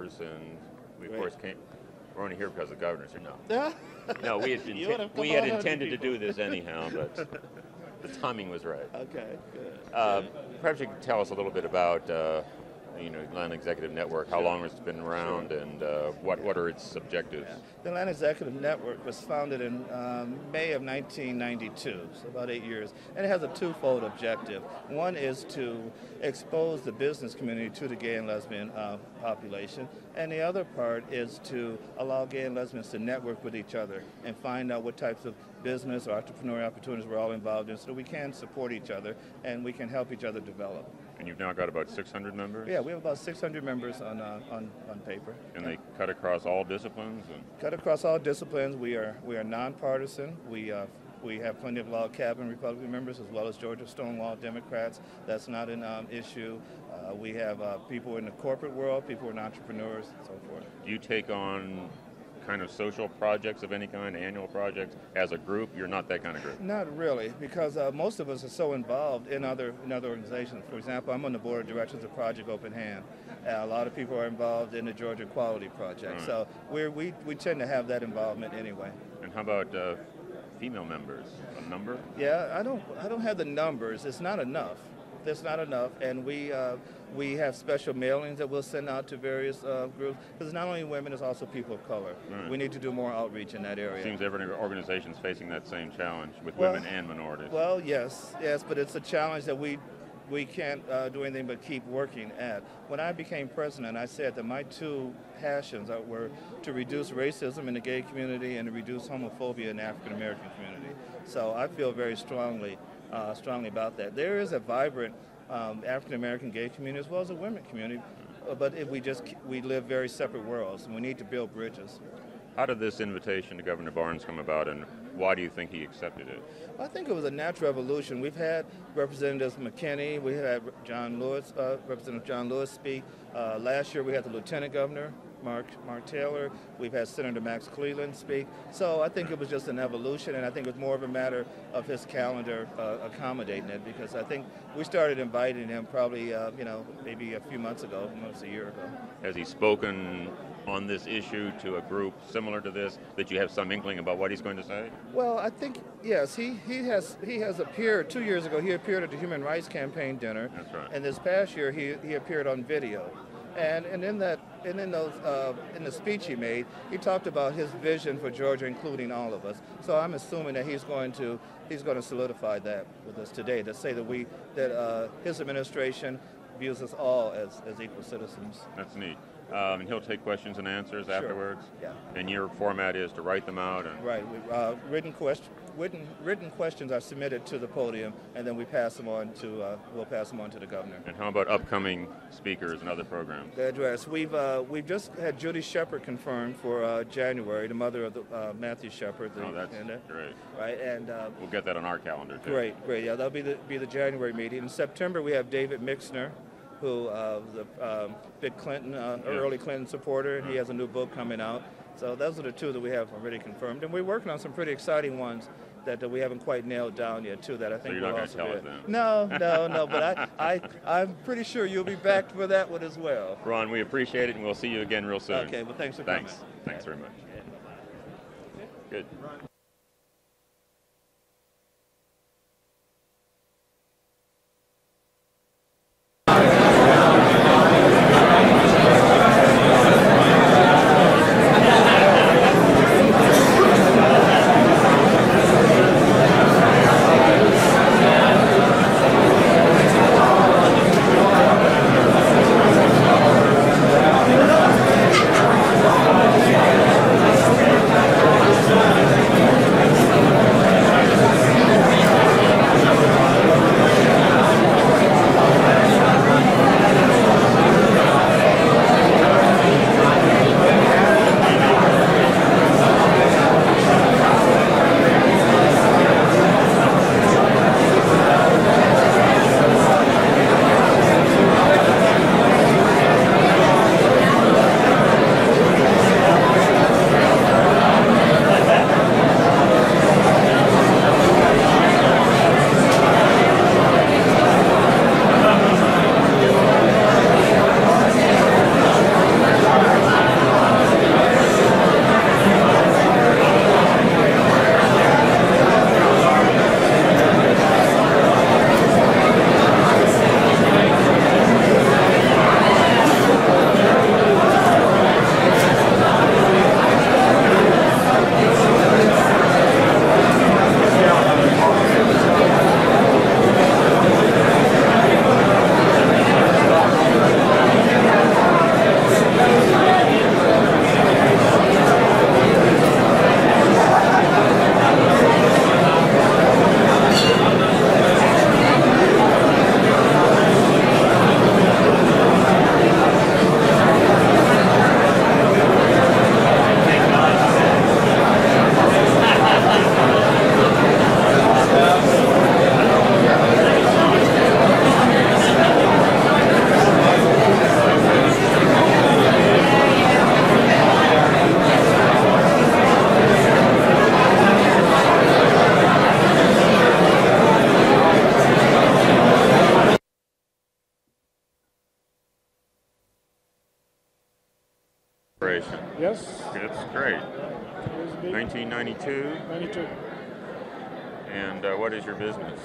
members, and we, of course, we're only here because the governor said no. No, we had intended to do this anyhow, but the timing was right. Okay, good. Perhaps you could tell us a little bit about Atlanta Executive Network, how long it's been around, and what are its objectives? The Atlanta Executive Network was founded in May of 1992, so about 8 years, and it has a twofold objective. One is to expose the business community to the gay and lesbian population, and the other part is to allow gay and lesbians to network with each other and find out what types of business or entrepreneurial opportunities we're all involved in so that we can support each other and we can help each other develop. And you've now got about 600 members? Yeah, we have about 600 members on paper. And they cut across all disciplines? Cut across all disciplines. We are nonpartisan. We have plenty of log cabin Republican members as well as Georgia Stonewall Democrats. That's not an issue. We have people in the corporate world, people who are entrepreneurs, and so forth. Do you take on kind of social projects of any kind, annual projects, as a group? You're not that kind of group. Not really, because most of us are so involved in other organizations. For example, I'm on the board of directors of Project Open Hand. A lot of people are involved in the Georgia Equality Project, right. So we tend to have that involvement anyway. And how about female members? A number? Yeah, I don't have the numbers. It's not enough. That's not enough, and we have special mailings that we'll send out to various groups, because it's not only women, it's also people of color. Right. We need to do more outreach in that area. It seems every organization is facing that same challenge with women and minorities. Well, yes, but it's a challenge that we can't do anything but keep working at. When I became president, I said that my two passions were to reduce racism in the gay community and to reduce homophobia in the African American community. So I feel very strongly about that. There is a vibrant African American gay community as well as a women community, but we live very separate worlds, and we need to build bridges. How did this invitation to Governor Barnes come about, and why do you think he accepted it? I think it was a natural evolution. We've had Representatives McKinney, we had Representative John Lewis speak. Last year we had the Lieutenant Governor, Mark Taylor. We've had Senator Max Cleland speak. So I think it was just an evolution, and I think it was more of a matter of his calendar accommodating it, because I think we started inviting him probably, maybe a few months ago, almost a year ago. Has he spoken on this issue to a group similar to this, that you have some inkling about what he's going to say? Well, I think, yes, he has appeared. 2 years ago, he appeared at the Human Rights Campaign dinner. That's right. And this past year, he appeared on video. And in the speech he made, he talked about his vision for Georgia, including all of us. So I'm assuming that he's going to solidify that with us today, to say that his administration views us all as equal citizens. That's neat. And he'll take questions and answers afterwards? Yeah. And your format is to write them out? Right. Written questions are submitted to the podium, and then we'll pass them on to the governor. And how about upcoming speakers and other programs? The address. We've just had Judy Shepard confirmed for January, the mother of Matthew Shepard. That's great. Right, and we'll get that on our calendar too. Great. Yeah, that'll be the January meeting. In September, we have David Mixner, who was a big Clinton, early Clinton supporter, and he has a new book coming out. So those are the two that we have already confirmed, and we're working on some pretty exciting ones that we haven't quite nailed down yet, too. That I think so you're not going to tell us then? No. But I'm pretty sure you'll be back for that one as well. Ron, we appreciate it, and we'll see you again real soon. Okay. Well, thanks for coming. Thanks very much. Good. Yes. That's great. 1992. 92. And what is your business?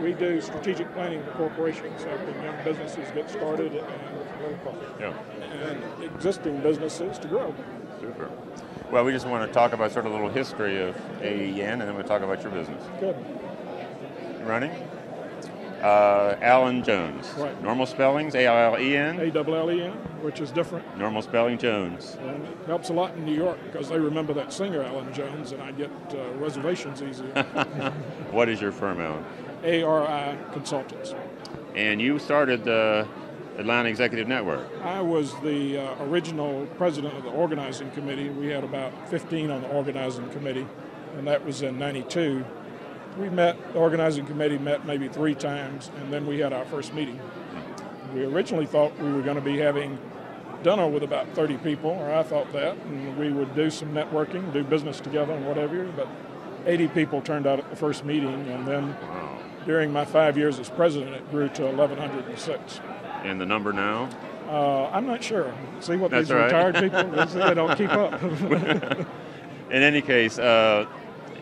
We do strategic planning for corporations, helping young businesses get started and grow profit. Yeah. And existing businesses to grow. Super. Well, we just want to talk about sort of a little history of AEN, and then we'll talk about your business. Good. Running? Alan Jones. Right. Normal spellings, A-L-L-E-N? A-L-L-E-N, which is different. Normal spelling, Jones. And it helps a lot in New York because they remember that singer, Alan Jones, and I get reservations easier. What is your firm, Alan? ARI Consultants. And you started the Atlanta Executive Network. I was the original president of the organizing committee. We had about 15 on the organizing committee, and that was in 92. We met, the organizing committee met maybe 3 times, and then we had our first meeting. We originally thought we were going to be having dinner with about 30 people, or I thought that, and we would do some networking, do business together and whatever, but 80 people turned out at the first meeting, and then during my 5 years as president, it grew to 1,106. And the number now? I'm not sure. See what That's these right. retired people, they don't keep up. In any case,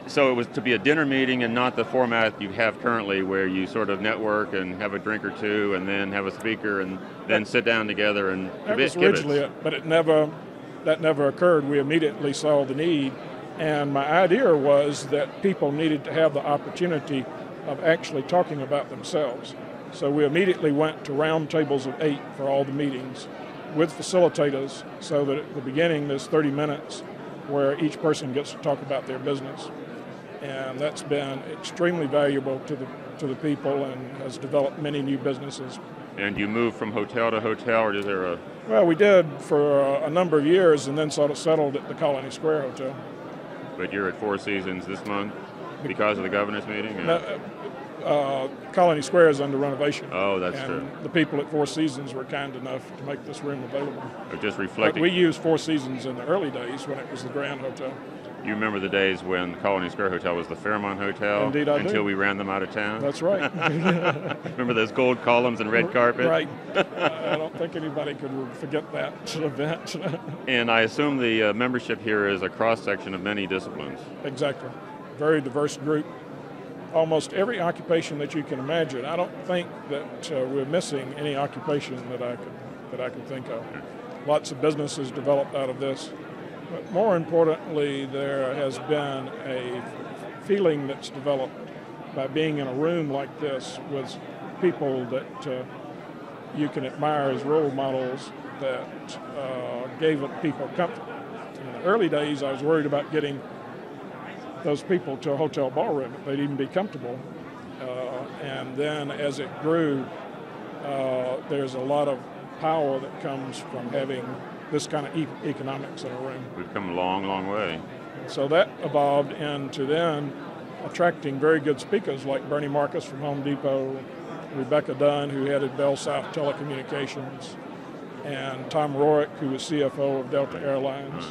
so it was to be a dinner meeting and not the format you have currently where you sort of network and have a drink or two and then have a speaker and then sit down together and That was originally it, but that never occurred. We immediately saw the need, and my idea was that people needed to have the opportunity of actually talking about themselves. So we immediately went to round tables of 8 for all the meetings with facilitators, so that at the beginning there's 30 minutes where each person gets to talk about their business. And that's been extremely valuable to the people and has developed many new businesses. And you moved from hotel to hotel, or is there a... Well, we did for a number of years and then sort of settled at the Colony Square Hotel. But you're at Four Seasons this month because of the governor's meeting? Colony Square is under renovation. Oh, that's and true. The people at Four Seasons were kind enough to make this room available. Just reflecting. But we used Four Seasons in the early days when it was the Grand Hotel. You remember the days when Colony Square Hotel was the Fairmont Hotel? Indeed I do. Until we ran them out of town? That's right. Remember those gold columns and red carpet? Right. I don't think anybody could forget that event. And I assume the membership here is a cross-section of many disciplines. Exactly. Very diverse group. Almost every occupation that you can imagine. I don't think that we're missing any occupation that I could think of. Lots of businesses developed out of this. But more importantly, there has been a feeling that's developed by being in a room like this with people that you can admire as role models that gave people comfort. In the early days, I was worried about getting those people to a hotel ballroom. They'd even be comfortable. And then as it grew, there's a lot of power that comes from having this kind of economics in a room. We've come a long, long way. So that evolved into then attracting very good speakers like Bernie Marcus from Home Depot, Rebecca Dunn, who headed Bell South Telecommunications, and Tom Rorick, who was CFO of Delta Airlines.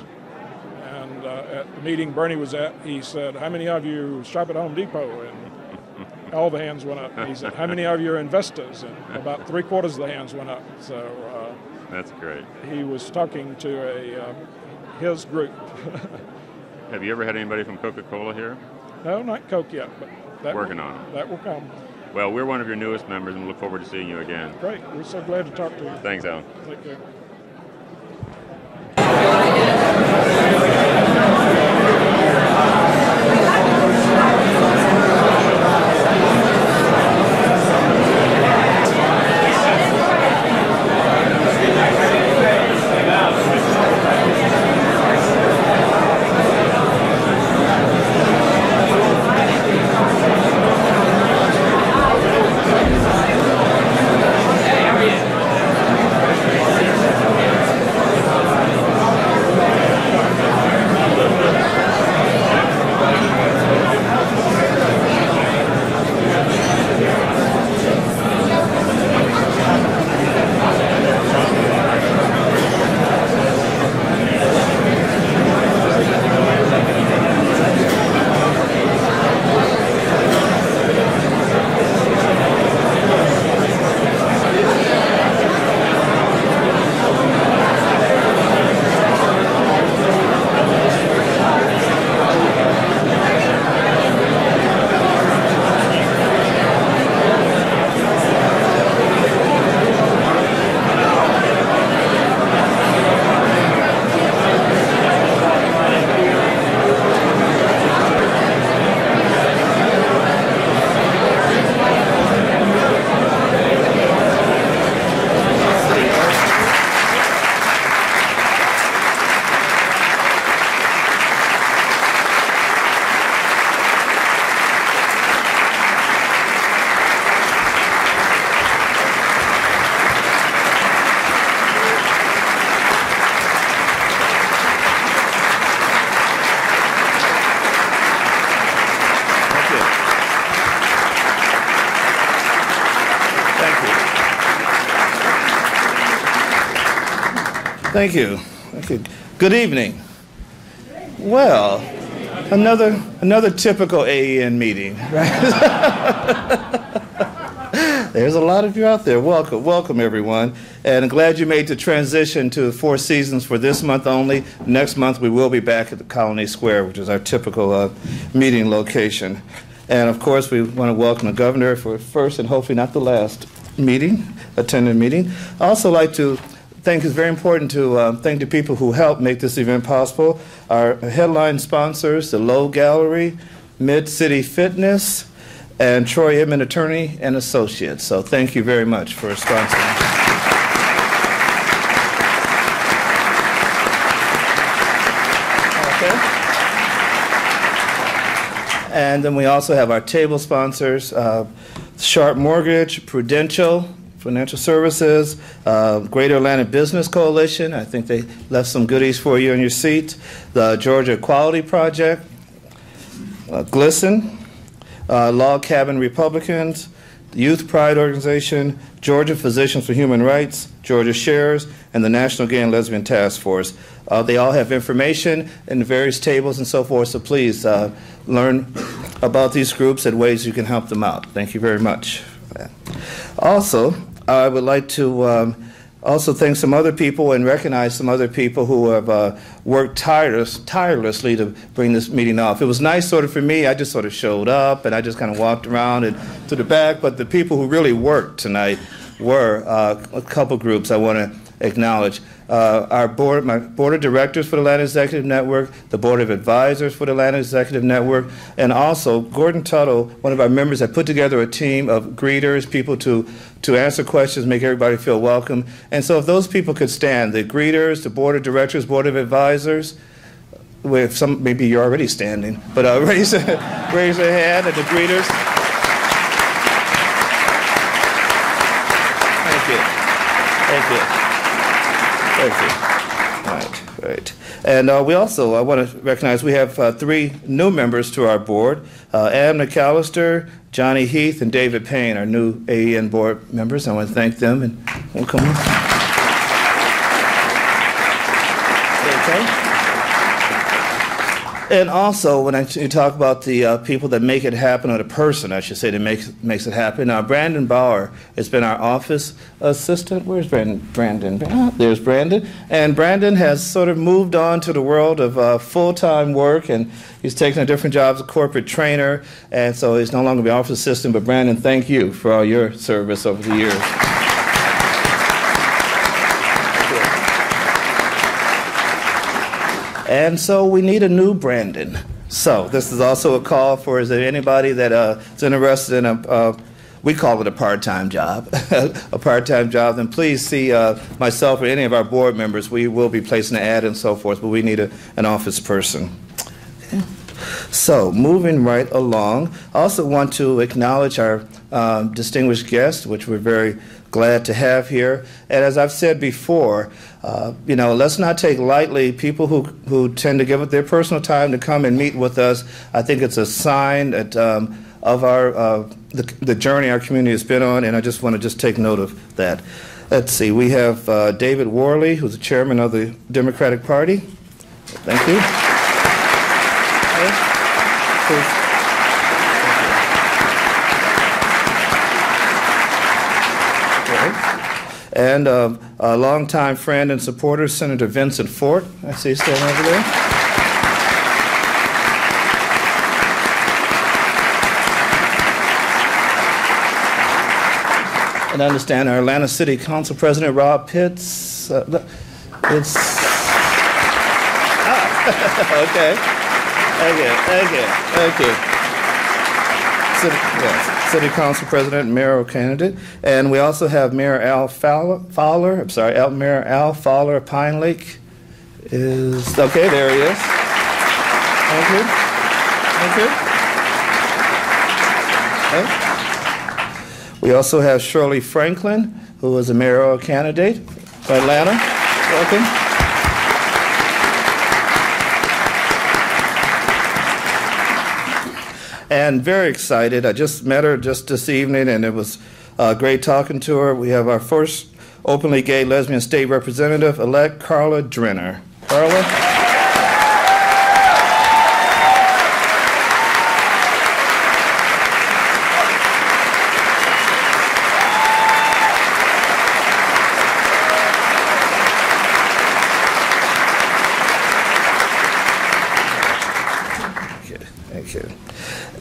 And at the meeting Bernie was at, he said, "How many of you shop at Home Depot?" And all the hands went up. He said, "How many of you are investors?" And about 3/4 of the hands went up. So that's great. He was talking to his group. Have you ever had anybody from Coca-Cola here? No, not Coke yet, but that working on it. That will come. Well, we're one of your newest members, and we look forward to seeing you again. Great. We're so glad to talk to you. Thanks, Alan. Take care. Thank you. Thank you. Good evening. Well, another typical AEN meeting, right? There's a lot of you out there. Welcome everyone. And I'm glad you made the transition to the Four Seasons for this month only. Next month we will be back at the Colony Square, which is our typical meeting location. And of course we want to welcome the governor for first and hopefully not the last attended meeting. I also like to think it's very important to thank the people who helped make this event possible. Our headline sponsors, the Low Gallery, Mid-City Fitness, and Troy Edmond Attorney and Associates. So thank you very much for sponsoring. Okay. And then we also have our table sponsors, Sharp Mortgage, Prudential Financial Services, Greater Atlanta Business Coalition. I think they left some goodies for you on your seat. The Georgia Equality Project, Glisten, Log Cabin Republicans, the Youth Pride Organization, Georgia Physicians for Human Rights, Georgia Shares, and the National Gay and Lesbian Task Force. They all have information in the various tables and so forth, so please learn about these groups and ways you can help them out. Thank you very much. Also, I would like to also thank some other people and recognize some other people who have worked tirelessly to bring this meeting off. It was nice sort of for me. I just sort of showed up and I just kind of walked around and to the back, but the people who really worked tonight were a couple groups I want to acknowledge. My board of directors for the Atlanta Executive Network, the board of advisors for the Atlanta Executive Network, and also Gordon Tuttle, one of our members, that put together a team of greeters, people to answer questions, make everybody feel welcome. And so if those people could stand, the greeters, the board of directors, board of advisors, with some, maybe you're already standing, but raise your hand at the greeters. Thank you. Thank you. Thank you. Right. And we also, I want to recognize we have three new members to our board. Ann McAllister, Johnny Heath, and David Payne, our new AEN board members. I want to thank them and welcome them. Okay. And also, when you talk about the people that make it happen, or the person, I should say, that makes it happen, Brandon Bauer has been our office assistant. Where's Brandon? There's Brandon. And Brandon has sort of moved on to the world of full-time work, and he's taken a different job as a corporate trainer, and so he's no longer the office assistant. But Brandon, thank you for all your service over the years. And so we need a new Brandon. So this is also a call for, is there anybody that is interested in we call it a part-time job, a part-time job, then please see myself or any of our board members. We will be placing an ad and so forth, but we need an office person. Okay. So moving right along, I also want to acknowledge our distinguished guest, which we're very glad to have here. And as I've said before, let's not take lightly people who tend to give up their personal time to come and meet with us. I think it's a sign that of our the journey our community has been on, and I just want to take note of that. Let's see, we have David Worley, who's the chairman of the Democratic Party. Thank you. Okay. And a longtime friend and supporter, Senator Vincent Fort. I see he's standing over there. And I understand our Atlanta City Council President, Rob Pitts. Okay. Thank you. City Council President and mayoral candidate. And we also have Mayor Al Fowler. Mayor Al Fowler of Pine Lake is, okay, there he is. Thank you. Okay. We also have Shirley Franklin, who is a mayoral candidate for Atlanta. Welcome. And very excited. I just met her just this evening, and it was great talking to her. We have our first openly gay lesbian state representative-elect Carla Drenner. Carla?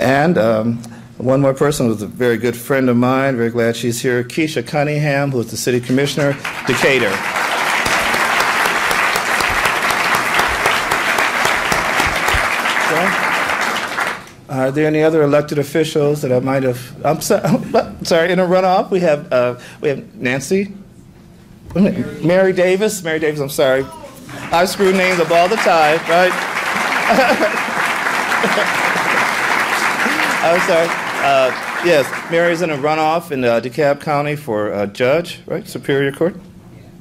And one more person who's a very good friend of mine, very glad she's here, Keisha Cunningham, who's the City Commissioner, Decatur. Are there any other elected officials that I might have? I'm sorry, in a runoff we have Nancy, Mary Davis. Mary Davis. I'm sorry, I screw names up all the time, right? I'm sorry. Yes, Mary's in a runoff in DeKalb County for judge, right? Superior Court.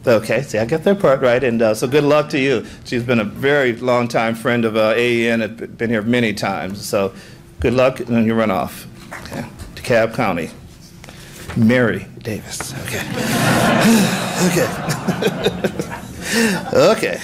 Okay, see, I got that part right, and so good luck to you. She's been a very long-time friend of AEN, and been here many times. So, good luck in your runoff. Okay. DeKalb County. Mary Davis. Okay. Okay. Okay.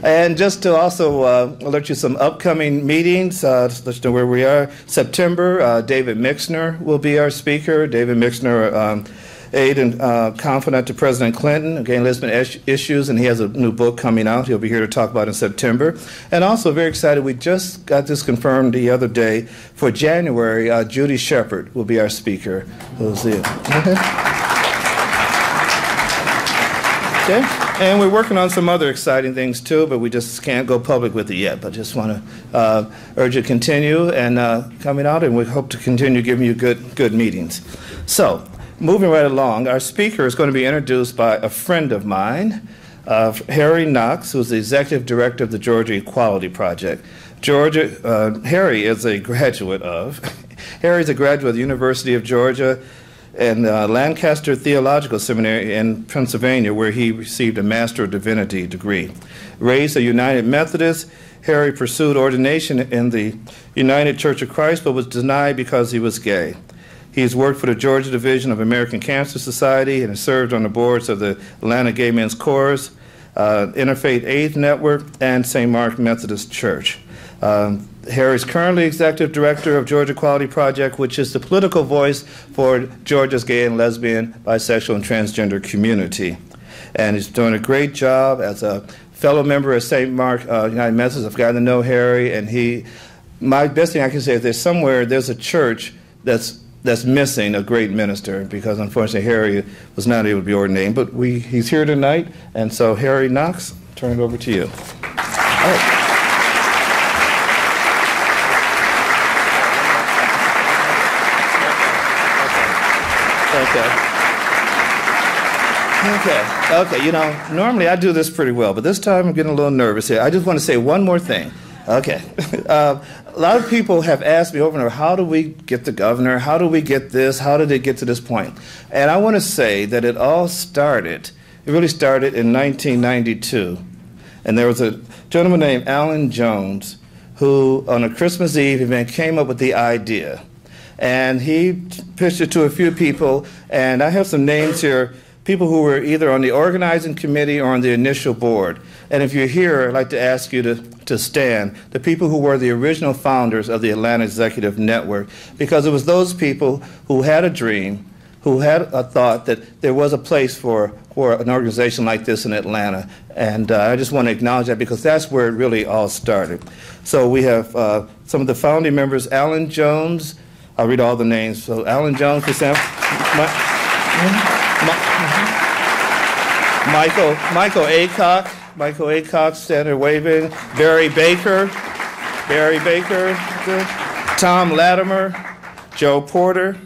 And just to also alert you some upcoming meetings, just let you know where we are. September, David Mixner will be our speaker. David Mixner, aide and confidant to President Clinton, gay and lesbian issues, and he has a new book coming out he'll be here to talk about in September. And also very excited, we just got this confirmed the other day, for January, Judy Shepard will be our speaker. We'll see you. Okay. And we're working on some other exciting things too, but we just can't go public with it yet. But just want to urge you to continue and coming out, and we hope to continue giving you good meetings. So, moving right along, our speaker is going to be introduced by a friend of mine, Harry Knox, who's the executive director of the Georgia Equality Project. Harry is a graduate of the University of Georgia and Lancaster Theological Seminary in Pennsylvania, where he received a Master of Divinity degree. Raised a United Methodist, Harry pursued ordination in the United Church of Christ, but was denied because he was gay. He has worked for the Georgia Division of American Cancer Society and has served on the boards of the Atlanta Gay Men's Chorus, Interfaith Aid Network, and St. Mark Methodist Church. Harry is currently executive director of Georgia Equality Project, which is the political voice for Georgia's gay and lesbian, bisexual, and transgender community. And he's doing a great job as a fellow member of St. Mark United Methodist. I've gotten to know Harry, and my best thing I can say is there's a church that's missing a great minister, because unfortunately Harry was not able to be ordained. But he's here tonight, and so Harry Knox, turn it over to you. All right. Okay, you know, normally I do this pretty well, but this time I'm getting a little nervous here. I just want to say one more thing. Okay. A lot of people have asked me over and over, how do we get the governor? How do we get this? How did it get to this point? And I want to say that it really started in 1992. And there was a gentleman named Alan Jones who, on a Christmas Eve event, came up with the idea. And he pitched it to a few people, and I have some names here, people who were either on the organizing committee or on the initial board. And if you're here, I'd like to ask you to stand, the people who were the original founders of the Atlanta Executive Network, because it was those people who had a dream, who had a thought that there was a place for an organization like this in Atlanta. And I just want to acknowledge that, because that's where it really all started. So we have some of the founding members, Alan Jones. I'll read all the names. So Alan Jones, for example. Michael Aycock, Senator waving. Barry Baker, Tom Latimer, Joe Porter,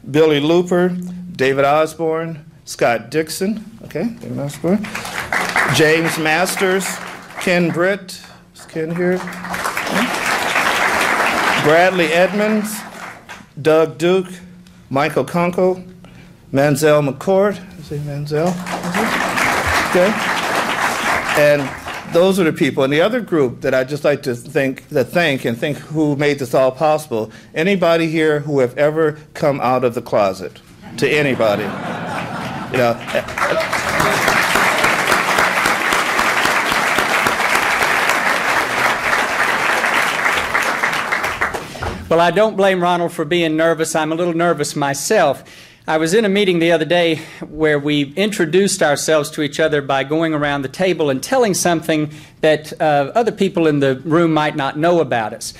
Billy Looper, David Osborne, Scott Dixon, okay, David Osborne, James Masters, Ken Britt, is Ken here? Bradley Edmonds, Doug Duke, Michael Kunkel, Manzel McCord, is he Manzel? Okay. And those are the people. And the other group that I'd just like to thank who made this all possible, anybody here who have ever come out of the closet, to anybody. You know. Well, I don't blame Ronald for being nervous. I'm a little nervous myself. I was in a meeting the other day where we introduced ourselves to each other by going around the table and telling something that other people in the room might not know about us.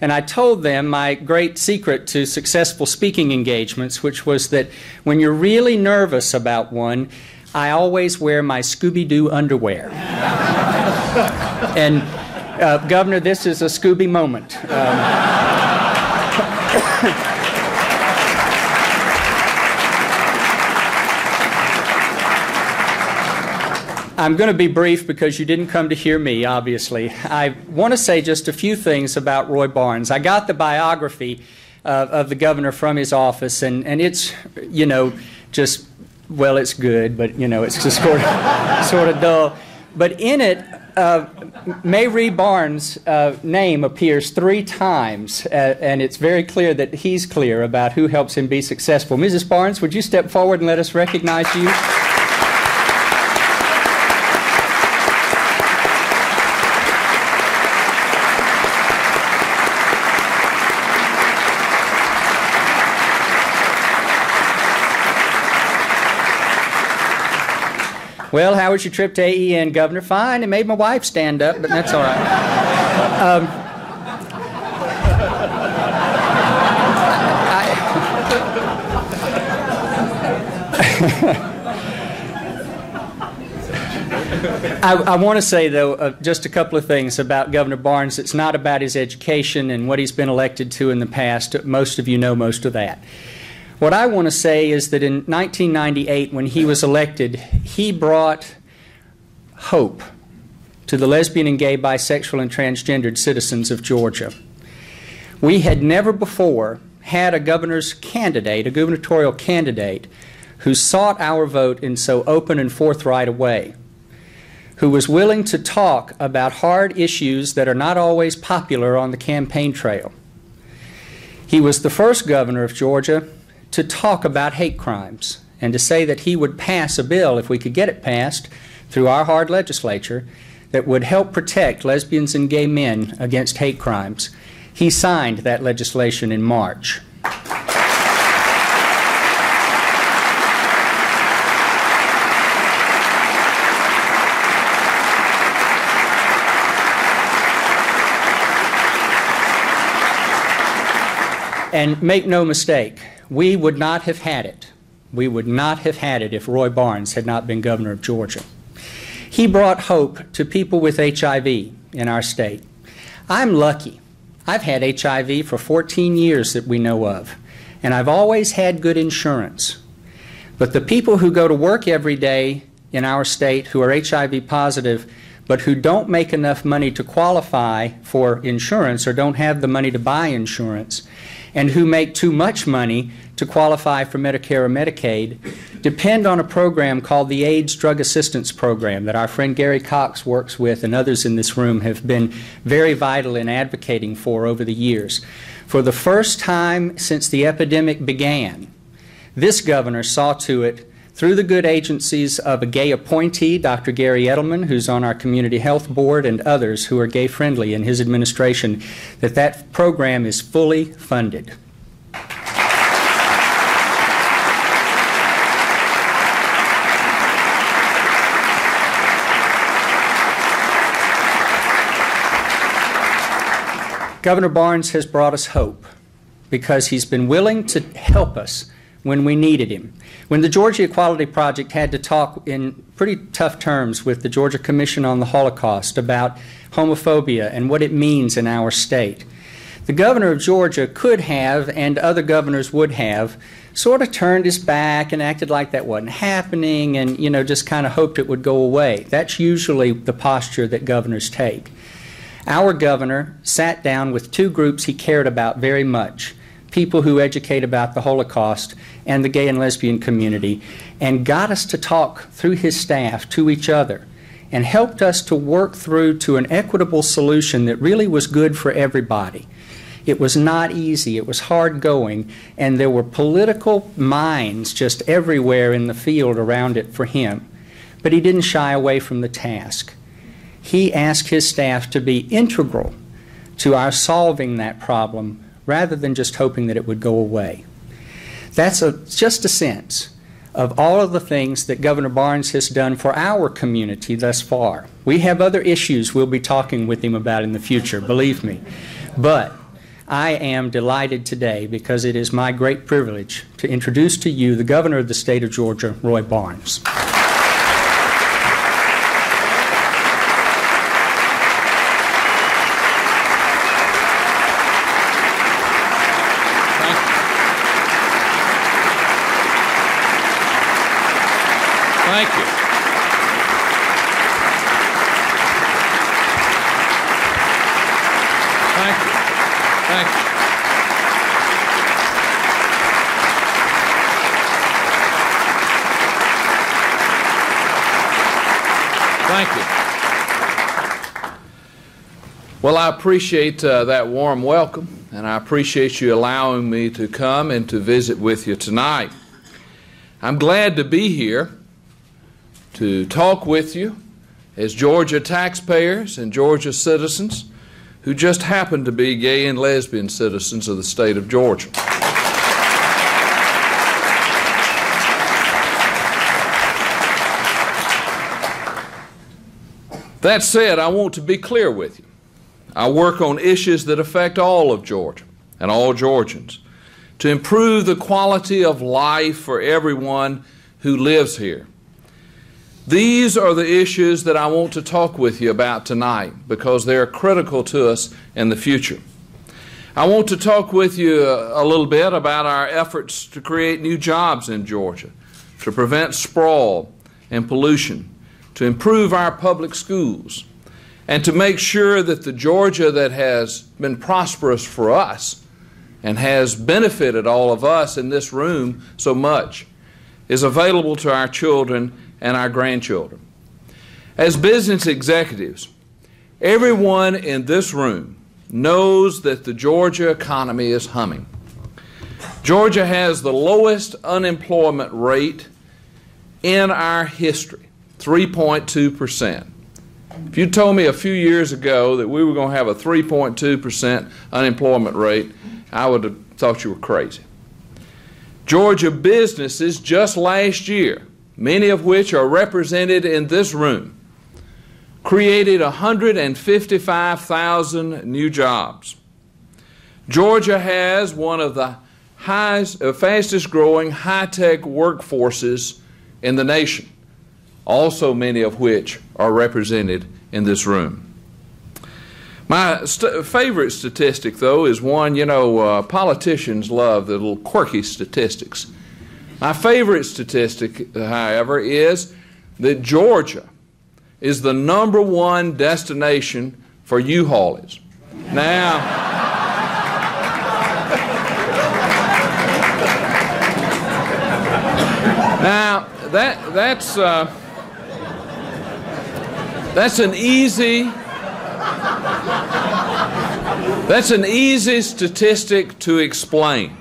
And I told them my great secret to successful speaking engagements, which was that when you're really nervous about one, I always wear my Scooby-Doo underwear. And Governor, this is a Scooby moment. I'm going to be brief because you didn't come to hear me, obviously. I want to say just a few things about Roy Barnes. I got the biography of the governor from his office, and it's, you know, just, well, it's good, but, you know, it's just sort of dull. But in it, Marie Barnes' name appears 3 times, and it's very clear that he's clear about who helps him be successful. Mrs. Barnes, would you step forward and let us recognize you? Well, how was your trip to AEN, Governor? Fine. It made my wife stand up, but that's all right. I want to say, though, just a couple of things about Governor Barnes. It's not about his education and what he's been elected to in the past. Most of you know most of that. What I want to say is that in 1998, when he was elected, he brought hope to the lesbian and gay, bisexual, and transgendered citizens of Georgia. We had never before had a governor's candidate, a gubernatorial candidate, who sought our vote in so open and forthright a way, who was willing to talk about hard issues that are not always popular on the campaign trail. He was the first governor of Georgia to talk about hate crimes and to say that he would pass a bill, if we could get it passed through our hard legislature, that would help protect lesbians and gay men against hate crimes. He signed that legislation in March. And make no mistake, we would not have had it. We would not have had it if Roy Barnes had not been governor of Georgia. He brought hope to people with HIV in our state. I'm lucky. I've had HIV for 14 years that we know of, and I've always had good insurance. But the people who go to work every day in our state who are HIV positive but who don't make enough money to qualify for insurance or don't have the money to buy insurance, and who make too much money to qualify for Medicare or Medicaid, depend on a program called the AIDS Drug Assistance Program that our friend Gary Cox works with and others in this room have been very vital in advocating for over the years. For the first time since the epidemic began, this governor saw to it, through the good agencies of a gay appointee, Dr. Gary Edelman, who's on our Community Health Board, and others who are gay-friendly in his administration, that that program is fully funded. Governor Barnes has brought us hope because he's been willing to help us when we needed him. When the Georgia Equality Project had to talk in pretty tough terms with the Georgia Commission on the Holocaust about homophobia and what it means in our state, the governor of Georgia could have, and other governors would have, sort of turned his back and acted like that wasn't happening and, you know, just kind of hoped it would go away. That's usually the posture that governors take. Our governor sat down with 2 groups he cared about very much, people who educate about the Holocaust and the gay and lesbian community, and got us to talk through his staff to each other and helped us to work through to an equitable solution that really was good for everybody. It was not easy. It was hard going, and there were political mines just everywhere in the field around it for him. But he didn't shy away from the task. He asked his staff to be integral to our solving that problem rather than just hoping that it would go away. That's just a sense of all of the things that Governor Barnes has done for our community thus far. We have other issues we'll be talking with him about in the future, believe me. But I am delighted today because it is my great privilege to introduce to you the Governor of the state of Georgia, Roy Barnes. Thank you. Thank you. Thank you. Thank you. Well, I appreciate that warm welcome, and I appreciate you allowing me to come and to visit with you tonight. I'm glad to be here to talk with you as Georgia taxpayers and Georgia citizens who just happen to be gay and lesbian citizens of the state of Georgia. That said, I want to be clear with you. I work on issues that affect all of Georgia and all Georgians to improve the quality of life for everyone who lives here. These are the issues that I want to talk with you about tonight because they are critical to us in the future. I want to talk with you a little bit about our efforts to create new jobs in Georgia, to prevent sprawl and pollution, to improve our public schools, and to make sure that the Georgia that has been prosperous for us and has benefited all of us in this room so much is available to our children and our grandchildren. As business executives, everyone in this room knows that the Georgia economy is humming. Georgia has the lowest unemployment rate in our history, 3.2%. If you told me a few years ago that we were going to have a 3.2% unemployment rate, I would have thought you were crazy. Georgia businesses just last year, many of which are represented in this room, created 155,000 new jobs. Georgia has one of the fastest growing high-tech workforces in the nation, also many of which are represented in this room. My favorite statistic, though, is one, politicians love the little quirky statistics. My favorite statistic, however, is that Georgia is the #1 destination for U-haulage. Now, that's an easy statistic to explain.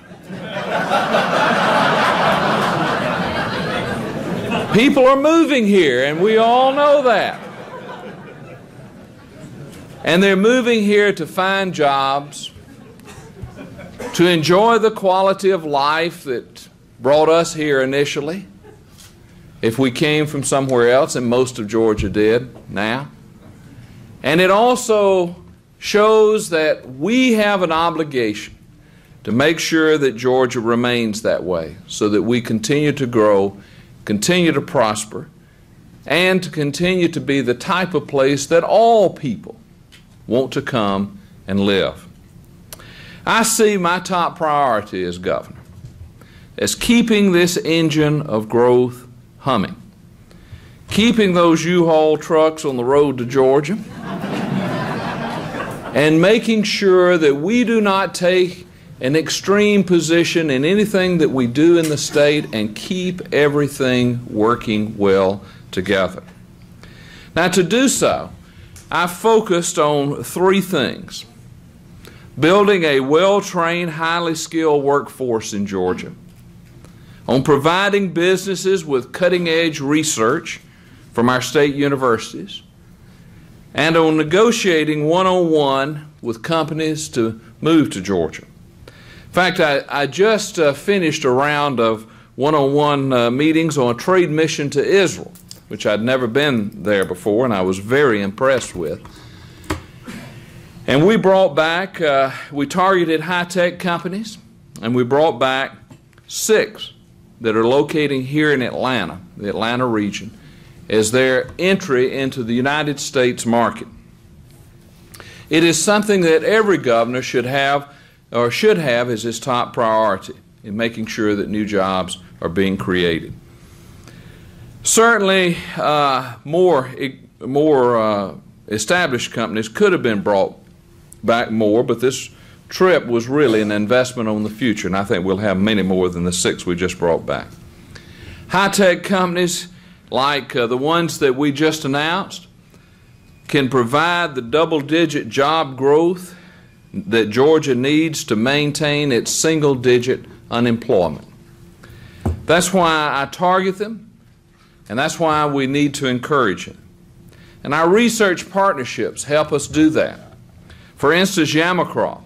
People are moving here, and we all know that. And they're moving here to find jobs, to enjoy the quality of life that brought us here initially, if we came from somewhere else, and most of Georgia did now. And it also shows that we have an obligation to make sure that Georgia remains that way so that we continue to grow, continue to prosper, and to continue to be the type of place that all people want to come and live. I see my top priority as governor as keeping this engine of growth humming, keeping those U-Haul trucks on the road to Georgia, and making sure that we do not take an extreme position in anything that we do in the state and keep everything working well together. Now, to do so, I focused on 3 things. building a well-trained, highly skilled workforce in Georgia, on providing businesses with cutting-edge research from our state universities, and on negotiating one-on-one with companies to move to Georgia. In fact, I just finished a round of one-on-one meetings on a trade mission to Israel, which I'd never been there before, and I was very impressed with. And we brought back, we targeted high-tech companies, and we brought back 6 that are locating here in Atlanta, the Atlanta region, as their entry into the United States market. It is something that every governor should have as his top priority in making sure that new jobs are being created. Certainly, more established companies could have been brought back more, but this trip was really an investment on the future, and I think we'll have many more than the 6 we just brought back. High-tech companies like the ones that we just announced can provide the double-digit job growth that Georgia needs to maintain its single-digit unemployment. That's why I target them, and that's why we need to encourage them. And our research partnerships help us do that. For instance, Yamacraw.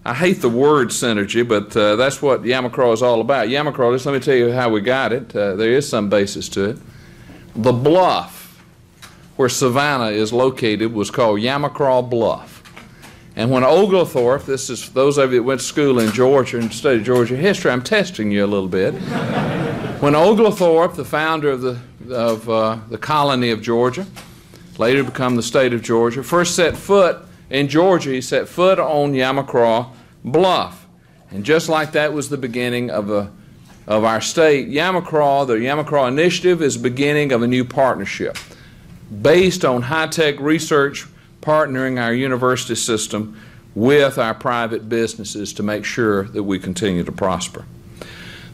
I hate the word synergy, but that's what Yamacraw is all about. Yamacraw, just let me tell you how we got it. There is some basis to it. The bluff where Savannah is located was called Yamacraw Bluff. And when Oglethorpe, this is those of you that went to school in Georgia and studied Georgia history, I'm testing you a little bit. When Oglethorpe, the founder of the colony of Georgia, later become the state of Georgia, first set foot in Georgia, he set foot on Yamacraw Bluff. And just like that was the beginning of our state, Yamacraw, the Yamacraw Initiative, is the beginning of a new partnership based on high-tech research, partnering our university system with our private businesses to make sure that we continue to prosper.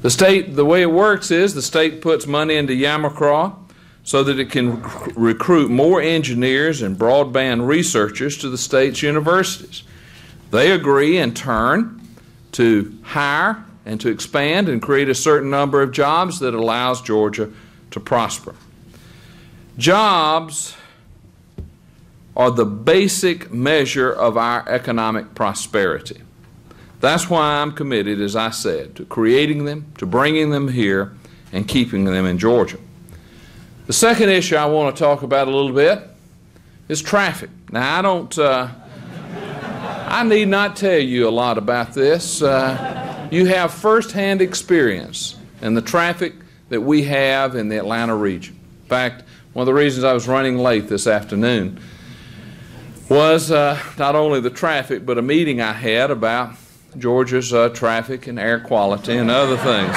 The state, the way it works is the state puts money into Yamacraw so that it can recruit more engineers and broadband researchers to the state's universities. They agree in turn to hire and to expand and create a certain number of jobs that allows Georgia to prosper. Jobs are the basic measure of our economic prosperity. That's why I'm committed, as I said, to creating them, to bringing them here, and keeping them in Georgia. The second issue I want to talk about a little bit is traffic. Now, I need not tell you a lot about this. You have firsthand experience in the traffic that we have in the Atlanta region. In fact, one of the reasons I was running late this afternoon was not only the traffic, but a meeting I had about Georgia's traffic and air quality and other things.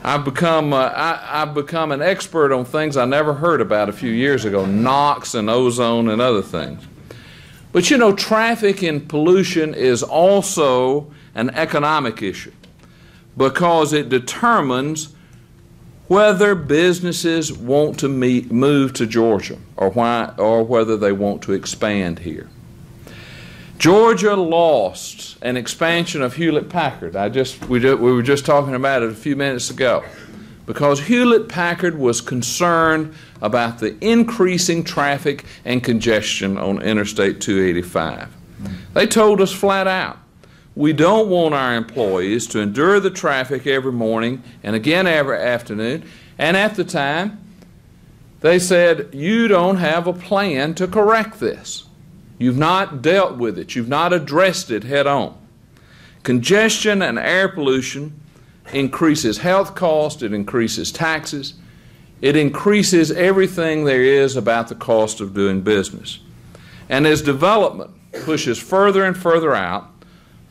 I've become an expert on things I never heard about a few years ago, NOx and ozone and other things. But you know, traffic and pollution is also an economic issue because it determines whether businesses want to move to Georgia or whether they want to expand here. Georgia lost an expansion of Hewlett-Packard. We were just talking about it a few minutes ago because Hewlett-Packard was concerned about the increasing traffic and congestion on Interstate 285. They told us flat out, we don't want our employees to endure the traffic every morning and again every afternoon. And at the time, they said, you don't have a plan to correct this. You've not dealt with it. You've not addressed it head on. Congestion and air pollution increases health costs. It increases taxes. It increases everything there is about the cost of doing business. And as development pushes further and further out,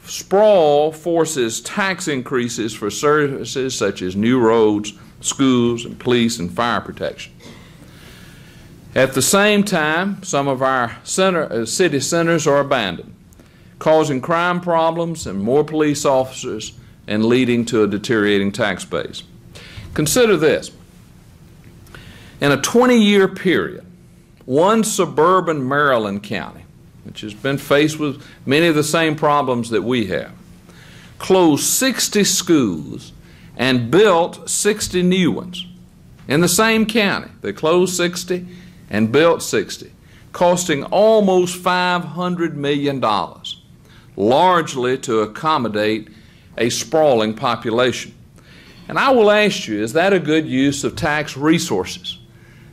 sprawl forces tax increases for services such as new roads, schools, and police and fire protection. At the same time, some of our city centers are abandoned, causing crime problems and more police officers and leading to a deteriorating tax base. Consider this. In a 20-year period, one suburban Maryland county which has been faced with many of the same problems that we have, closed 60 schools and built 60 new ones in the same county. They closed 60 and built 60, costing almost $500 million, largely to accommodate a sprawling population. And I will ask you, is that a good use of tax resources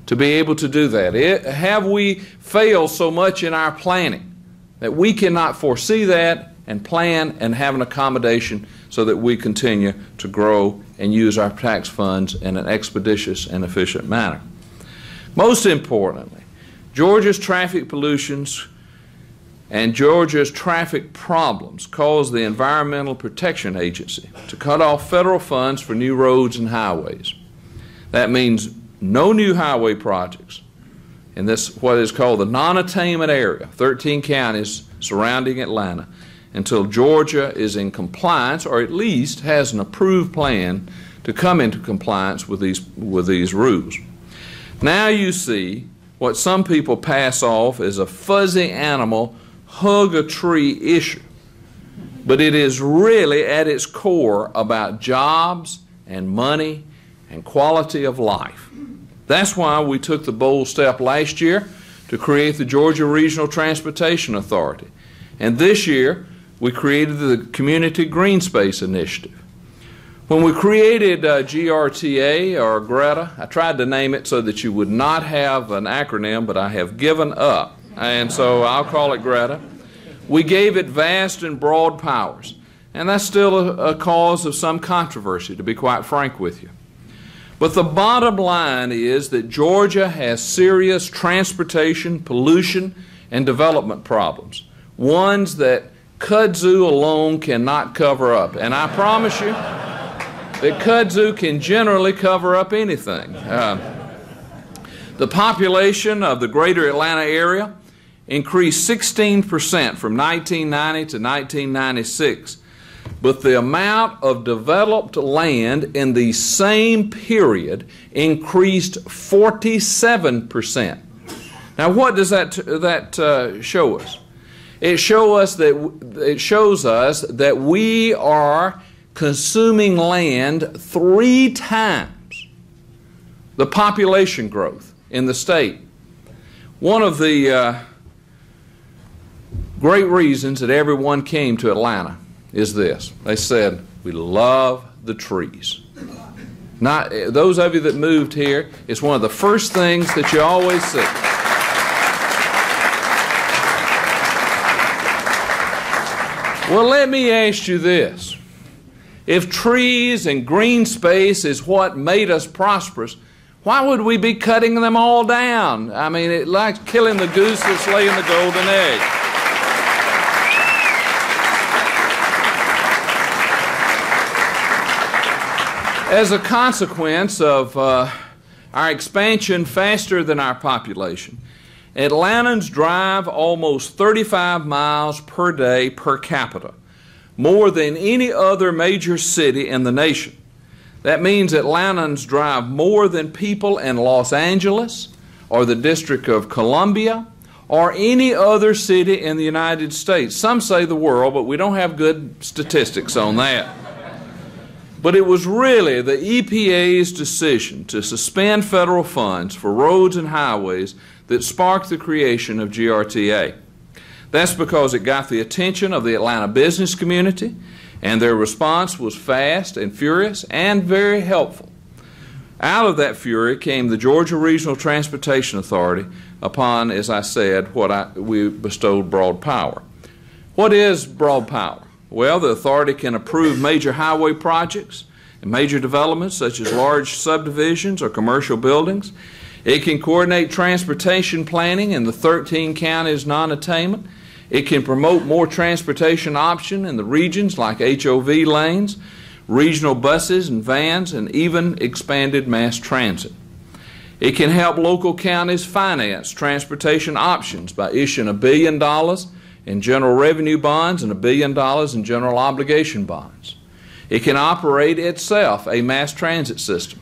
to be able to do that? Have we failed so much in our planning that we cannot foresee that and plan and have an accommodation so that we continue to grow and use our tax funds in an expeditious and efficient manner? Most importantly, Georgia's traffic pollutions and Georgia's traffic problems caused the Environmental Protection Agency to cut off federal funds for new roads and highways. That means no new highway projects in this, what is called the non-attainment area, 13 counties surrounding Atlanta, until Georgia is in compliance, or at least has an approved plan to come into compliance with these rules. Now you see what some people pass off as a fuzzy animal, hug a tree issue, but it is really at its core about jobs and money and quality of life. That's why we took the bold step last year to create the Georgia Regional Transportation Authority. And this year, we created the Community Green Space Initiative. When we created GRTA, or Greta, I tried to name it so that you would not have an acronym, but I have given up, and so I'll call it Greta. We gave it vast and broad powers, and that's still a cause of some controversy, to be quite frank with you. But the bottom line is that Georgia has serious transportation, pollution, and development problems, ones that kudzu alone cannot cover up. And I promise you that kudzu can generally cover up anything. The population of the greater Atlanta area increased 16% from 1990 to 1996. But the amount of developed land in the same period increased 47%. Now, what does that show us? It shows us that we are consuming land 3 times the population growth in the state. One of the great reasons that everyone came to Atlanta is this. They said, we love the trees. Not, those of you that moved here, it's one of the first things that you always see. Well, let me ask you this. If trees and green space is what made us prosperous, why would we be cutting them all down? I mean, it's like killing the goose that's laying the golden egg. As a consequence of our expansion faster than our population, Atlantans drive almost 35 miles per day per capita, more than any other major city in the nation. That means Atlantans drive more than people in Los Angeles or the District of Columbia or any other city in the United States. Some say the world, but we don't have good statistics on that. But it was really the EPA's decision to suspend federal funds for roads and highways that sparked the creation of GRTA. That's because it got the attention of the Atlanta business community, and their response was fast and furious and very helpful. Out of that fury came the Georgia Regional Transportation Authority, upon, as I said, we bestowed broad power. What is broad power? Well, the authority can approve major highway projects and major developments such as large subdivisions or commercial buildings. It can coordinate transportation planning in the 13 counties non-attainment. It can promote more transportation option in the regions like HOV lanes, regional buses and vans, and even expanded mass transit. It can help local counties finance transportation options by issuing $1 billion in general revenue bonds and $1 billion in general obligation bonds. It can operate itself a mass transit system.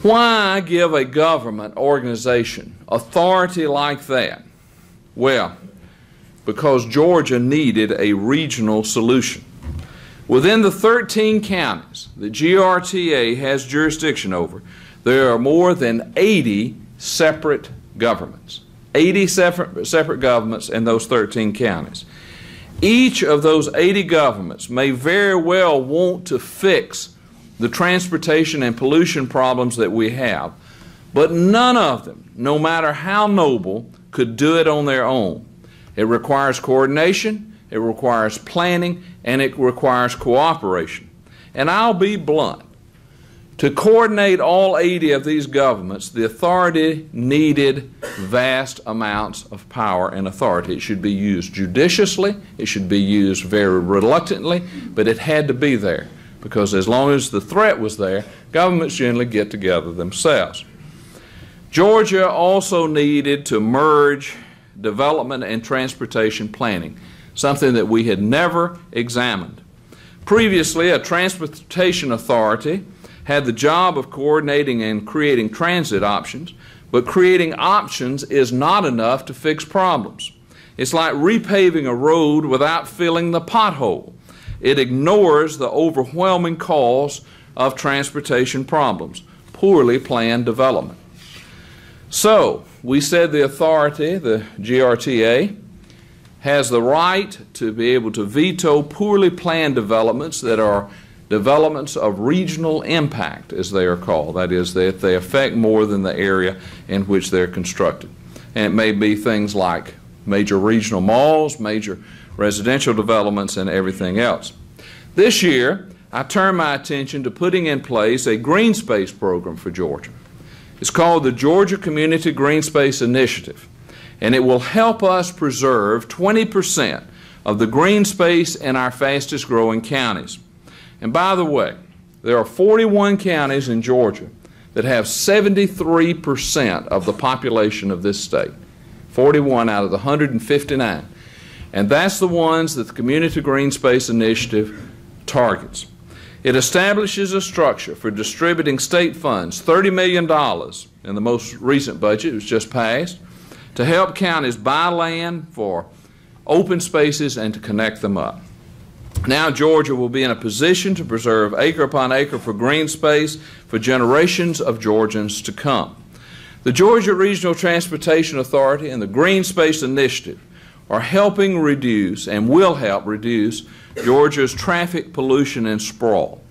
Why give a government organization authority like that? Well, because Georgia needed a regional solution. Within the 13 counties that GRTA has jurisdiction over, there are more than 80 separate governments. 80 separate governments in those 13 counties. Each of those 80 governments may very well want to fix the transportation and pollution problems that we have, but none of them, no matter how noble, could do it on their own. It requires coordination, it requires planning, and it requires cooperation. And I'll be blunt. To coordinate all 80 of these governments, the authority needed vast amounts of power and authority. It should be used judiciously, it should be used very reluctantly, but it had to be there, because as long as the threat was there, governments generally get together themselves. Georgia also needed to merge development and transportation planning, something that we had never examined. Previously, a transportation authority had the job of coordinating and creating transit options, but creating options is not enough to fix problems. It's like repaving a road without filling the pothole. It ignores the overwhelming cause of transportation problems: poorly planned development. So, we said the authority, the GRTA, has the right to be able to veto poorly planned developments that are developments of regional impact, as they are called. That is, that they affect more than the area in which they're constructed. And it may be things like major regional malls, major residential developments, and everything else. This year, I turned my attention to putting in place a green space program for Georgia. It's called the Georgia Community Green Space Initiative, and it will help us preserve 20% of the green space in our fastest growing counties. And by the way, there are 41 counties in Georgia that have 73% of the population of this state. 41 out of the 159. And that's the ones that the Community Green Space Initiative targets. It establishes a structure for distributing state funds, $30 million in the most recent budget, it was just passed, to help counties buy land for open spaces and to connect them up. Now Georgia will be in a position to preserve acre upon acre for green space for generations of Georgians to come. The Georgia Regional Transportation Authority and the Green Space Initiative are helping reduce and will help reduce Georgia's traffic pollution and sprawl.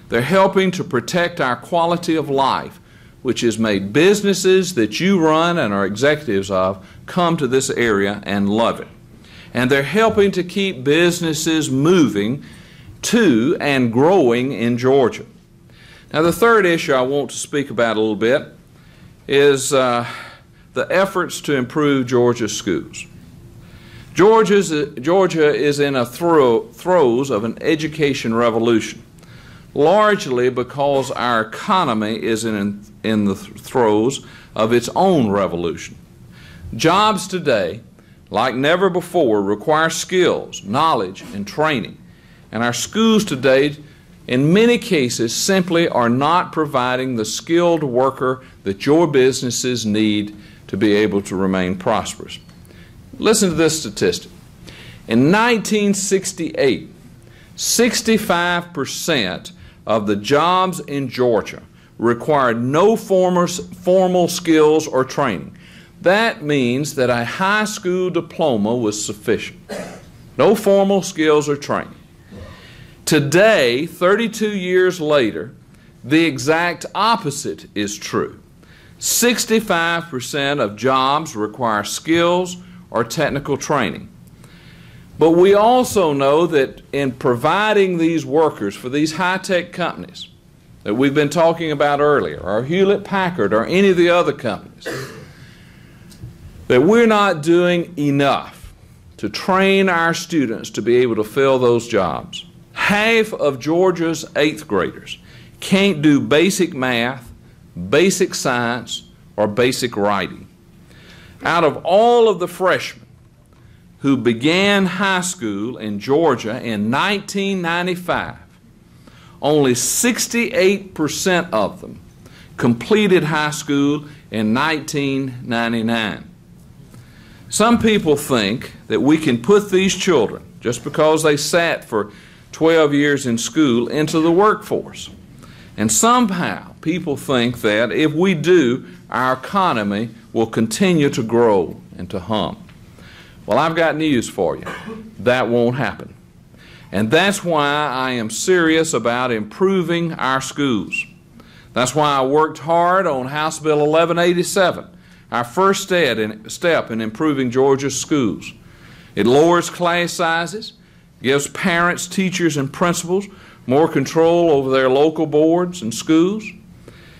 They're helping to protect our quality of life, which has made businesses that you run and are executives of come to this area and love it. And they're helping to keep businesses moving to and growing in Georgia. Now, the third issue I want to speak about a little bit is the efforts to improve Georgia's schools. Georgia is in a throes of an education revolution, largely because our economy is in the throes of its own revolution. Jobs today, like never before, require skills, knowledge, and training. And our schools today, in many cases, simply are not providing the skilled worker that your businesses need to be able to remain prosperous. Listen to this statistic. In 1968, 65% of the jobs in Georgia required no formal skills or training. That means that a high school diploma was sufficient. No formal skills or training. Today, 32 years later, the exact opposite is true. 65% of jobs require skills or technical training. But we also know that in providing these workers for these high-tech companies that we've been talking about earlier, or Hewlett-Packard, or any of the other companies, that we're not doing enough to train our students to be able to fill those jobs. Half of Georgia's 8th graders can't do basic math, basic science, or basic writing. Out of all of the freshmen who began high school in Georgia in 1995, only 68% of them completed high school in 1999. Some people think that we can put these children, just because they sat for 12 years in school, into the workforce. And somehow people think that if we do, our economy will continue to grow and to hum. Well, I've got news for you. That won't happen. And that's why I am serious about improving our schools. That's why I worked hard on House Bill 1187, our first step in improving Georgia's schools. It lowers class sizes, gives parents, teachers, and principals more control over their local boards and schools.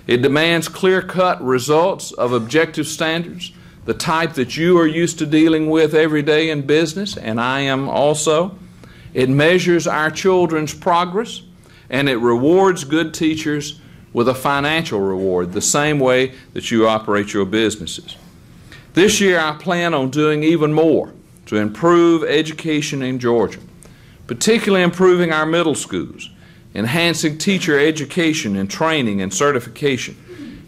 It demands clear-cut results of objective standards, the type that you are used to dealing with every day in business, and I am also. It measures our children's progress, and it rewards good teachers with a financial reward, the same way that you operate your businesses. This year I plan on doing even more to improve education in Georgia, particularly improving our middle schools, enhancing teacher education and training and certification,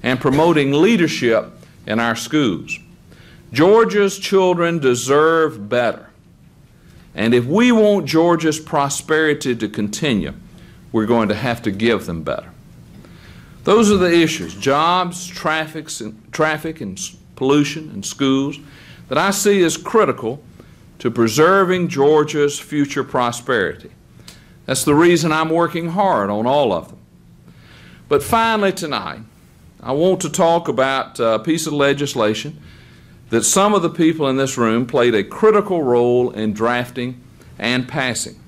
and promoting leadership in our schools. Georgia's children deserve better. And if we want Georgia's prosperity to continue, we're going to have to give them better. Those are the issues, jobs, traffic and pollution and schools, that I see as critical to preserving Georgia's future prosperity. That's the reason I'm working hard on all of them. But finally tonight, I want to talk about a piece of legislation that some of the people in this room played a critical role in drafting and passing.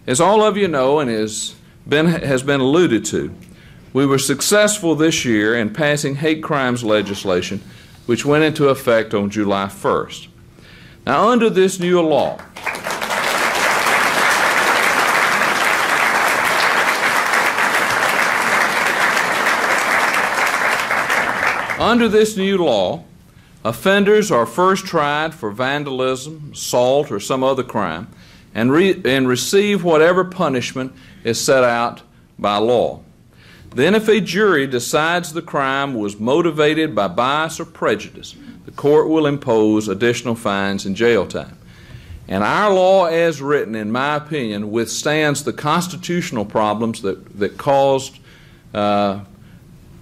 As all of you know and has been alluded to, we were successful this year in passing hate crimes legislation, which went into effect on July 1st. Now, under this new law, offenders are first tried for vandalism, assault, or some other crime, and receive whatever punishment is set out by law. Then, if a jury decides the crime was motivated by bias or prejudice, the court will impose additional fines and jail time. And our law, as written, in my opinion, withstands the constitutional problems that caused, but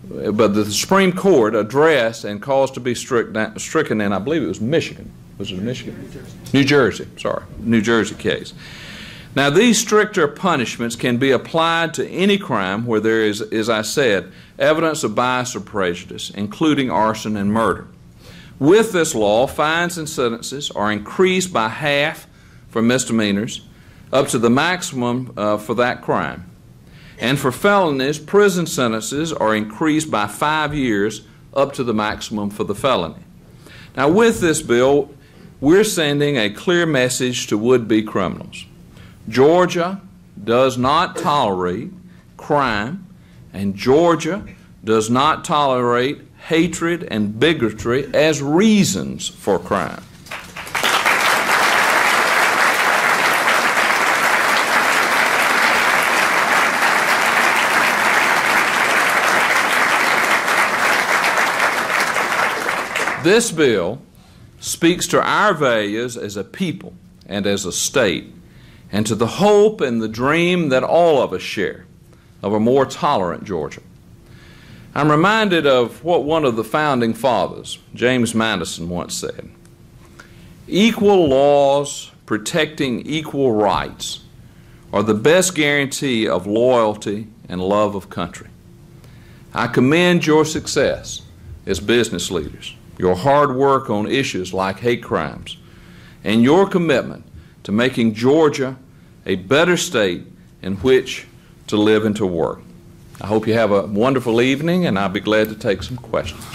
the Supreme Court addressed and caused to be stricken in, I believe it was Michigan. Was it Michigan? New Jersey, sorry. New Jersey case. Now, these stricter punishments can be applied to any crime where there is, as I said, evidence of bias or prejudice, including arson and murder. With this law, fines and sentences are increased by half for misdemeanors, up to the maximum for that crime. And for felonies, prison sentences are increased by 5 years, up to the maximum for the felony. Now, with this bill, we're sending a clear message to would-be criminals. Georgia does not tolerate crime, and Georgia does not tolerate hatred and bigotry as reasons for crime. This bill speaks to our values as a people and as a state, and to the hope and the dream that all of us share of a more tolerant Georgia. I'm reminded of what one of the founding fathers, James Madison, once said: "Equal laws protecting equal rights are the best guarantee of loyalty and love of country." I commend your success as business leaders, your hard work on issues like hate crimes, and your commitment to making Georgia a better state in which to live and to work. I hope you have a wonderful evening, and I'll be glad to take some questions.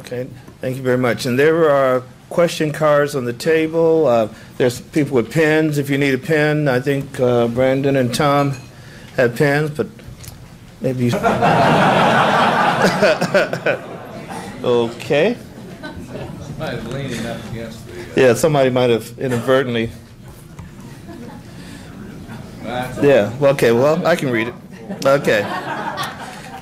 Okay, thank you very much. And there are question cards on the table. There's people with pens if you need a pen. I think Brandon and Tom have pens, but maybe you... Okay. Somebody's leaning up against the... Yeah, somebody might have inadvertently... Yeah, okay, well, I can read it. Okay.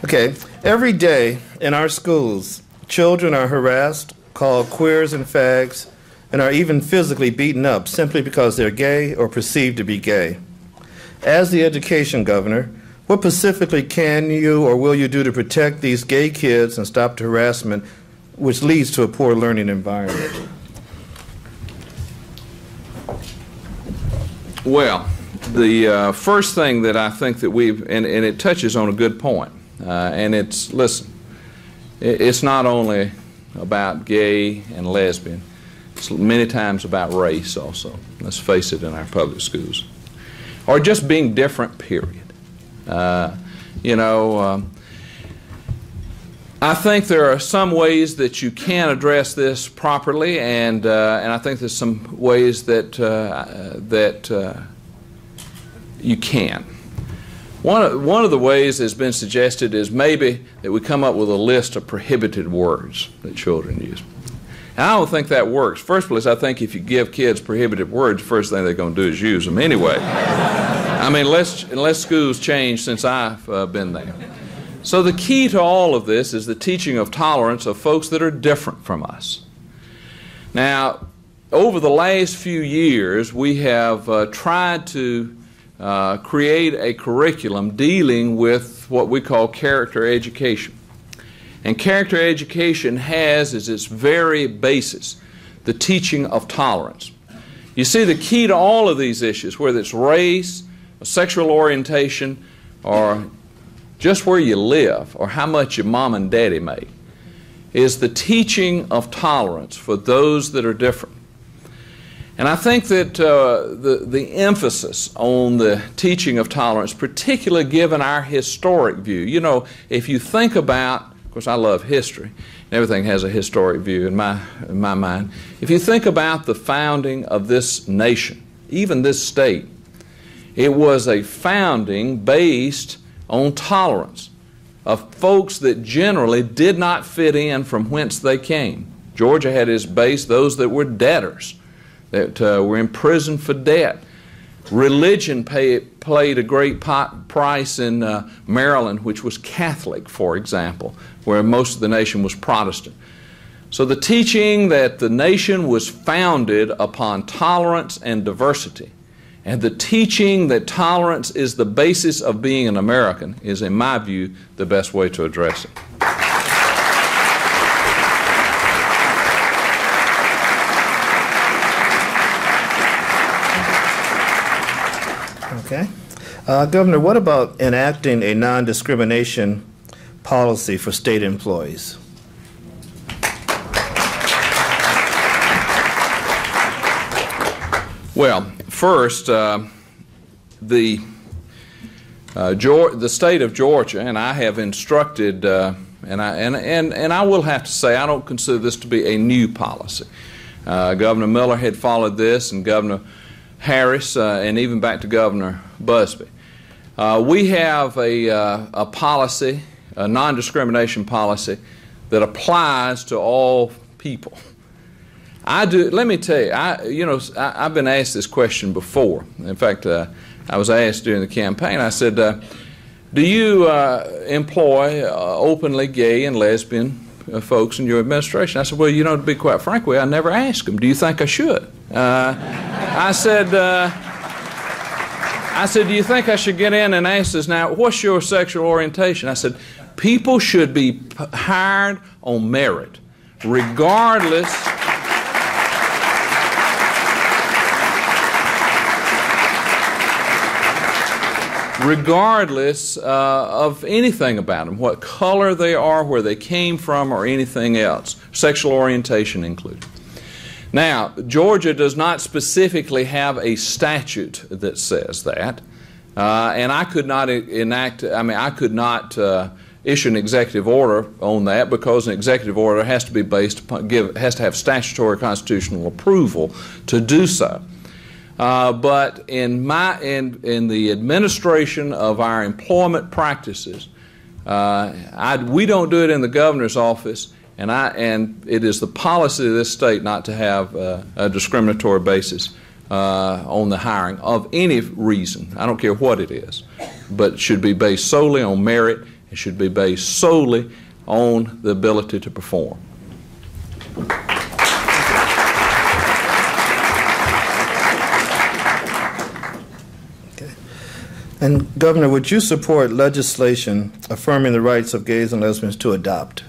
Okay. Every day in our schools, children are harassed, called queers and fags, and are even physically beaten up simply because they're gay or perceived to be gay. As the education governor, what specifically can you or will you do to protect these gay kids and stop the harassment which leads to a poor learning environment? Well, the first thing that I think that and it touches on a good point, and listen, it's not only about gay and lesbian, it's many times about race also, let's face it, in our public schools, or just being different, period. I think there are some ways that you can address this properly, and I think there's some ways that you can. One of the ways that's been suggested is maybe that we come up with a list of prohibited words that children use. And I don't think that works. First place, I think if you give kids prohibited words, the first thing they're going to do is use them anyway. I mean, unless schools change since I've been there. So the key to all of this is the teaching of tolerance of folks that are different from us. Now, over the last few years, we have tried to create a curriculum dealing with what we call character education. And character education has as its very basis the teaching of tolerance. You see, the key to all of these issues, whether it's race, sexual orientation, or just where you live, or how much your mom and daddy make, is the teaching of tolerance for those that are different. And I think that the emphasis on the teaching of tolerance, particularly given our historic view, you know, if you think about, of course I love history, and everything has a historic view in my mind. If you think about the founding of this nation, even this state, it was a founding based on tolerance of folks that generally did not fit in from whence they came. Georgia had as base those that were debtors, that were in prison for debt. Religion played a great price in Maryland, which was Catholic, for example, where most of the nation was Protestant. So the teaching that the nation was founded upon tolerance and diversity, and the teaching that tolerance is the basis of being an American, is, in my view, the best way to address it. Okay. Governor, what about enacting a non-discrimination policy for state employees? Well, first, the state of Georgia, and I have instructed, and I will have to say, I don't consider this to be a new policy. Governor Miller had followed this, and Governor Harris, and even back to Governor Busby. We have a policy, a non-discrimination policy, that applies to all people. Let me tell you, I've been asked this question before. In fact, I was asked during the campaign, I said, do you employ openly gay and lesbian folks in your administration? I said, well, to be quite frank with you, I never asked them. Do you think I should? I said, do you think I should get in and ask this now, what's your sexual orientation? I said, people should be hired on merit, regardless of anything about them, what color they are, where they came from, or anything else, sexual orientation included. Now, Georgia does not specifically have a statute that says that, and I could not issue an executive order on that, because an executive order has to be based upon, has to have statutory constitutional approval to do so. But in the administration of our employment practices, we don't do it in the governor's office, and it is the policy of this state not to have a discriminatory basis on the hiring of any reason. I don't care what it is, but it should be based solely on merit. It should be based solely on the ability to perform. And Governor, would you support legislation affirming the rights of gays and lesbians to adopt?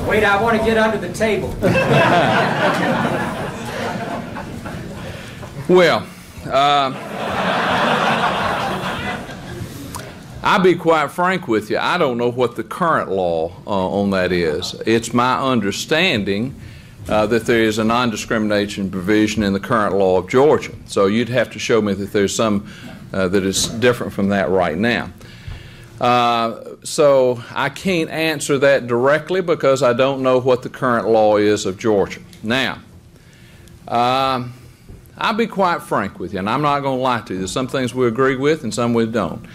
Wait, I want to get under the table. Well, I'll be quite frank with you. I don't know what the current law on that is. It's my understanding that there is a non-discrimination provision in the current law of Georgia. So you'd have to show me that there's some that is different from that right now. So I can't answer that directly because I don't know what the current law is of Georgia. Now, I'll be quite frank with you, and I'm not going to lie to you. There's some things we agree with and some we don't.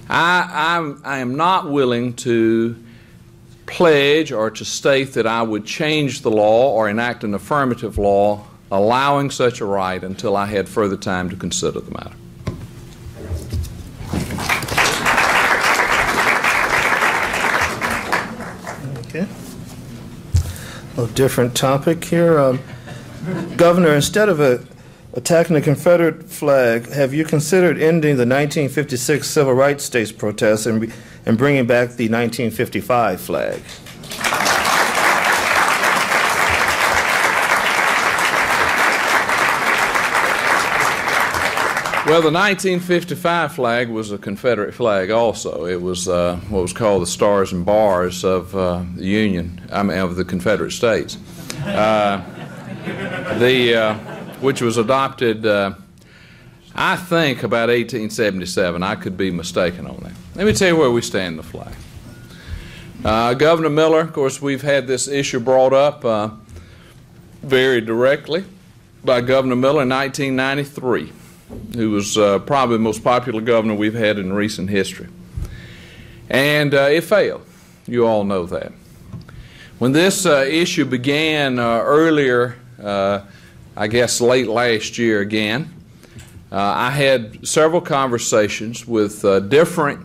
I am not willing to pledge or to state that I would change the law or enact an affirmative law allowing such a right until I had further time to consider the matter. Okay. A different topic here. Governor, instead of attacking the Confederate flag, have you considered ending the 1956 Civil Rights States protests and bringing back the 1955 flag? Well, the 1955 flag was a Confederate flag also. It was what was called the Stars and Bars of the Union, of the Confederate States, which was adopted, I think, about 1877. I could be mistaken on that. Let me tell you where we stand in the flag. Governor Miller, of course, we've had this issue brought up very directly by Governor Miller in 1993. Who was probably the most popular governor we've had in recent history. And it failed. You all know that. When this issue began earlier, I guess late last year again, I had several conversations with different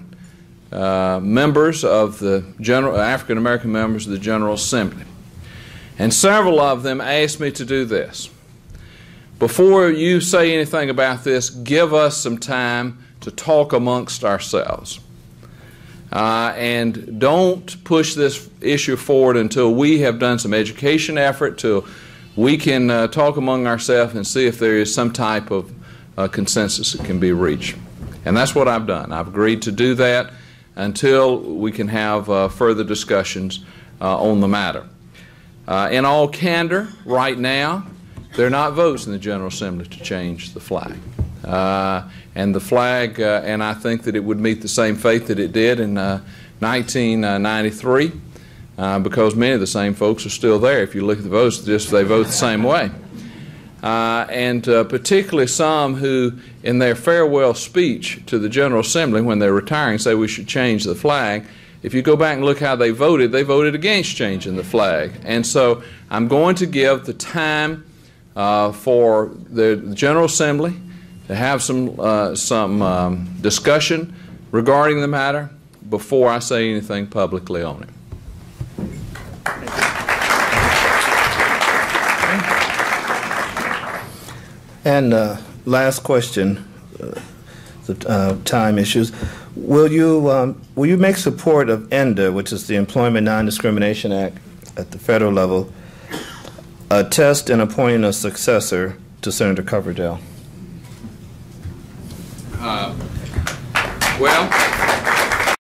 members of the African American members of the General Assembly. And several of them asked me to do this. Before you say anything about this, give us some time to talk amongst ourselves. And don't push this issue forward until we have done some education effort, till we can talk among ourselves and see if there is some type of consensus that can be reached. And that's what I've done. I've agreed to do that until we can have further discussions on the matter. In all candor, right now, there are not votes in the General Assembly to change the flag. And the flag, and I think that it would meet the same fate that it did in 1993, because many of the same folks are still there. If you look at the votes, they vote the same way. And particularly some who, in their farewell speech to the General Assembly when they're retiring, say we should change the flag. If you go back and look how they voted against changing the flag. And so I'm going to give the time for the General Assembly to have some discussion regarding the matter before I say anything publicly on it. And last question, time issues. Will you make support of ENDA, which is the Employment Non-Discrimination Act at the federal level, a test in appointing a successor to Senator Coverdell? Well,